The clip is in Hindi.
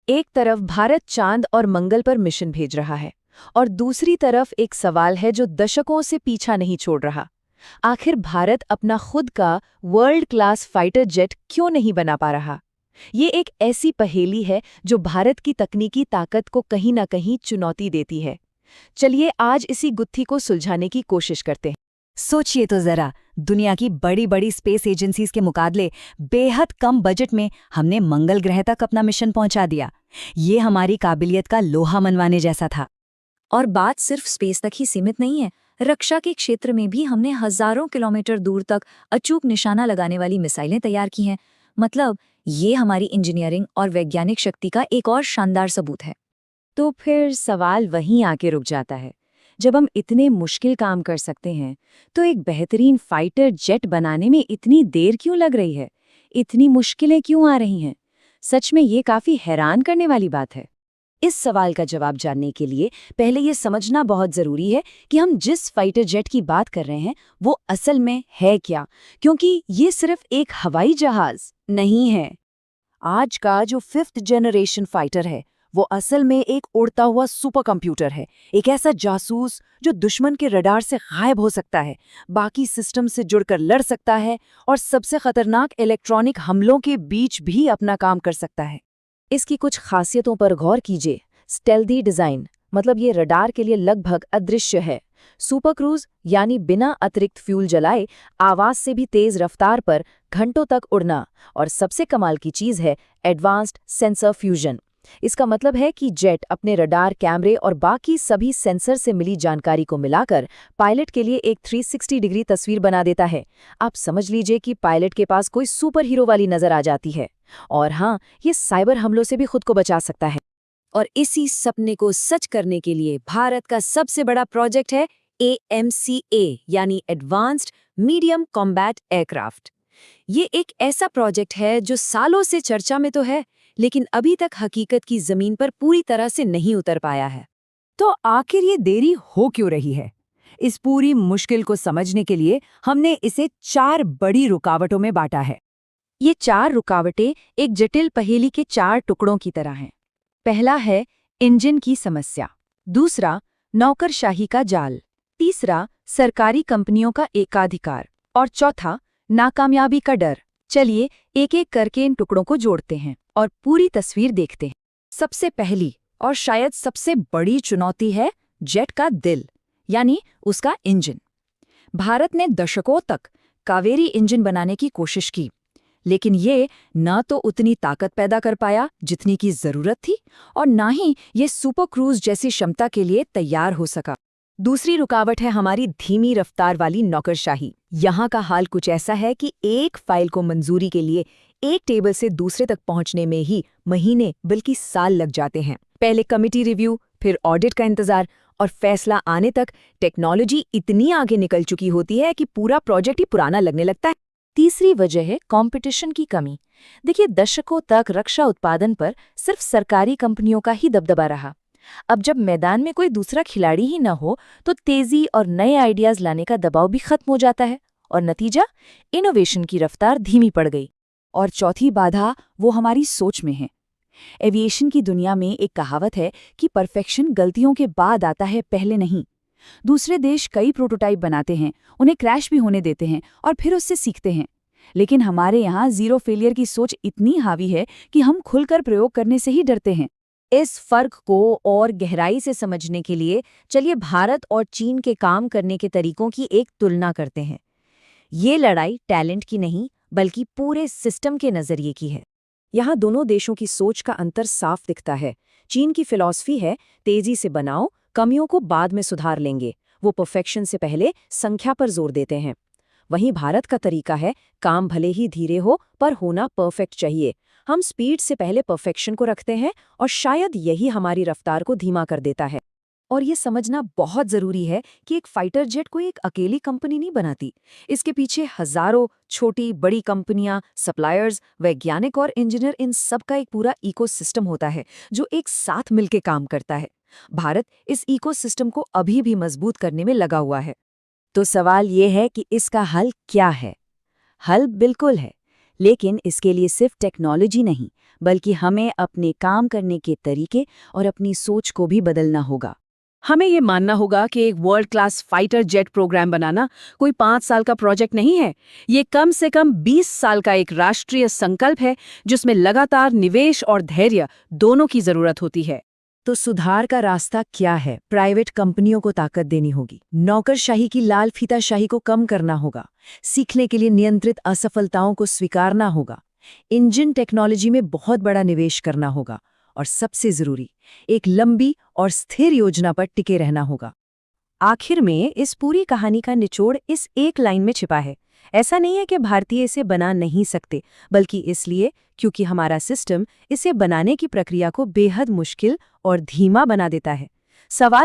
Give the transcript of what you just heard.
एक तरफ भारत चांद और मंगल पर मिशन भेज रहा है और दूसरी तरफ एक सवाल है जो दशकों से पीछा नहीं छोड़ रहा। आखिर भारत अपना खुद का वर्ल्ड क्लास फाइटर जेट क्यों नहीं बना पा रहा? ये एक ऐसी पहेली है जो भारत की तकनीकी ताकत को कहीं ना कहीं चुनौती देती है। चलिए आज इसी गुत्थी को सुलझाने की कोशिश करते हैं। सोचिए तो जरा, दुनिया की बड़ी बड़ी स्पेस एजेंसीज के मुकाबले बेहद कम बजट में हमने मंगल ग्रह तक अपना मिशन पहुंचा दिया। ये हमारी काबिलियत का लोहा मनवाने जैसा था। और बात सिर्फ स्पेस तक ही सीमित नहीं है। रक्षा के क्षेत्र में भी हमने हजारों किलोमीटर दूर तक अचूक निशाना लगाने वाली मिसाइलें तैयार की हैं। मतलब ये हमारी इंजीनियरिंग और वैज्ञानिक शक्ति का एक और शानदार सबूत है। तो फिर सवाल वहीं आके रुक जाता है। जब हम इतने मुश्किल काम कर सकते हैं तो एक बेहतरीन फाइटर जेट बनाने में इतनी देर क्यों लग रही है? इतनी मुश्किलें क्यों आ रही हैं? सच में ये काफी हैरान करने वाली बात है। इस सवाल का जवाब जानने के लिए पहले ये समझना बहुत जरूरी है कि हम जिस फाइटर जेट की बात कर रहे हैं वो असल में है क्या, क्योंकि ये सिर्फ एक हवाई जहाज नहीं है। आज का जो 5th जनरेशन फाइटर है वो असल में एक उड़ता हुआ सुपर कंप्यूटर है। एक ऐसा जासूस जो दुश्मन के रडार से गायब हो सकता है, बाकी सिस्टम से जुड़कर लड़ सकता है और सबसे खतरनाक इलेक्ट्रॉनिक हमलों के बीच भी अपना काम कर सकता है। इसकी कुछ खासियतों पर गौर कीजिए। स्टेल्दी डिजाइन, मतलब ये रडार के लिए लगभग अदृश्य है। सुपर क्रूज यानी बिना अतिरिक्त फ्यूल जलाए आवाज से भी तेज रफ्तार पर घंटों तक उड़ना। और सबसे कमाल की चीज है एडवांस्ड सेंसर फ्यूजन। इसका मतलब है कि जेट अपने रडार, कैमरे और बाकी सभी सेंसर से मिली जानकारी को मिलाकर पायलट के लिए एक 360 डिग्री तस्वीर बना देता है। आप समझ लीजिए कि पायलट के पास कोई सुपर हीरो वाली नजर आ जाती है। और हाँ, ये साइबर हमलों से भी खुद को बचा सकता है। और इसी सपने को सच करने के लिए भारत का सबसे बड़ा प्रोजेक्ट है AMCA यानी एडवांस्ड मीडियम कॉम्बैट एयरक्राफ्ट। ये एक ऐसा प्रोजेक्ट है जो सालों से चर्चा में तो है, लेकिन अभी तक हकीकत की जमीन पर पूरी तरह से नहीं उतर पाया है। तो आखिर ये देरी हो क्यों रही है? इस पूरी मुश्किल को समझने के लिए हमने इसे 4 बड़ी रुकावटों में बांटा है। ये 4 रुकावटें एक जटिल पहेली के 4 टुकड़ों की तरह हैं। पहला है इंजन की समस्या, दूसरा नौकरशाही का जाल, तीसरा सरकारी कंपनियों का एकाधिकार और चौथा नाकामयाबी का डर। चलिए एक एक करके इन टुकड़ों को जोड़ते हैं और पूरी तस्वीर देखते हैं। सबसे पहली और शायद सबसे बड़ी चुनौती है जेट का दिल, यानी उसका इंजन। भारत ने दशकों तक कावेरी इंजन बनाने की कोशिश की, लेकिन ये न तो उतनी ताकत पैदा कर पाया जितनी की जरूरत थी और ना ही ये सुपर क्रूज जैसी क्षमता के लिए तैयार हो सका। दूसरी रुकावट है हमारी धीमी रफ्तार वाली नौकरशाही। यहाँ का हाल कुछ ऐसा है कि एक फाइल को मंजूरी के लिए एक टेबल से दूसरे तक पहुँचने में ही महीने बल्कि साल लग जाते हैं। पहले कमिटी रिव्यू, फिर ऑडिट का इंतजार और फैसला आने तक टेक्नोलॉजी इतनी आगे निकल चुकी होती है कि पूरा प्रोजेक्ट ही पुराना लगने लगता है। तीसरी वजह है कंपटीशन की कमी। देखिए, दशकों तक रक्षा उत्पादन पर सिर्फ सरकारी कंपनियों का ही दबदबा रहा। अब जब मैदान में कोई दूसरा खिलाड़ी ही न हो तो तेजी और नए आइडियाज लाने का दबाव भी खत्म हो जाता है और नतीजा, इनोवेशन की रफ्तार धीमी पड़ गई। और चौथी बाधा वो हमारी सोच में है। एविएशन की दुनिया में एक कहावत है कि परफेक्शन गलतियों के बाद आता है, पहले नहीं। दूसरे देश कई प्रोटोटाइप बनाते हैं, उन्हें क्रैश भी होने देते हैं और फिर उससे सीखते हैं। लेकिन हमारे यहाँ जीरो फेलियर की सोच इतनी हावी है कि हम खुलकर प्रयोग करने से ही डरते हैं। इस फर्क को और गहराई से समझने के लिए चलिए भारत और चीन के काम करने के तरीकों की एक तुलना करते हैं। ये लड़ाई टैलेंट की नहीं बल्कि पूरे सिस्टम के नजरिए की है। यहाँ दोनों देशों की सोच का अंतर साफ दिखता है। चीन की फिलॉसफी है तेजी से बनाओ, कमियों को बाद में सुधार लेंगे। वो परफेक्शन से पहले संख्या पर जोर देते हैं। वहीं भारत का तरीका है काम भले ही धीरे हो पर होना परफेक्ट चाहिए। हम स्पीड से पहले परफेक्शन को रखते हैं और शायद यही हमारी रफ्तार को धीमा कर देता है। और ये समझना बहुत जरूरी है कि एक फाइटर जेट कोई एक अकेली कंपनी नहीं बनाती। इसके पीछे हजारों छोटी बड़ी कंपनियां, सप्लायर्स, वैज्ञानिक और इंजीनियर, इन सब का एक पूरा इकोसिस्टम होता है जो एक साथ मिलकर काम करता है। भारत इस इकोसिस्टम को अभी भी मजबूत करने में लगा हुआ है। तो सवाल ये है कि इसका हल क्या है? हल बिल्कुल है, लेकिन इसके लिए सिर्फ टेक्नोलॉजी नहीं बल्कि हमें अपने काम करने के तरीके और अपनी सोच को भी बदलना होगा। हमें ये मानना होगा कि एक world class fighter jet programme बनाना कोई 5 साल का प्रोजेक्ट नहीं है। ये कम से कम 20 साल का एक राष्ट्रीय संकल्प है, जिसमें लगातार निवेश और धैर्य दोनों की जरूरत होती है। तो सुधार का रास्ता क्या है? प्राइवेट कंपनियों को ताकत देनी होगी, नौकरशाही की लाल फीताशाही को कम करना होगा, सीखने के लिए नियंत्रित असफलताओं को स्वीकारना होगा, इंजन टेक्नोलॉजी में बहुत बड़ा निवेश करना होगा और सबसे जरूरी, एक लंबी और स्थिर योजना पर टिके रहना होगा। आखिर में इस पूरी कहानी का निचोड़ इस एक लाइन में छिपा है। ऐसा नहीं है कि भारतीय इसे बना नहीं सकते, बल्कि इसलिए क्योंकि हमारा सिस्टम इसे बनाने की प्रक्रिया को बेहद मुश्किल और धीमा बना देता है। सवाल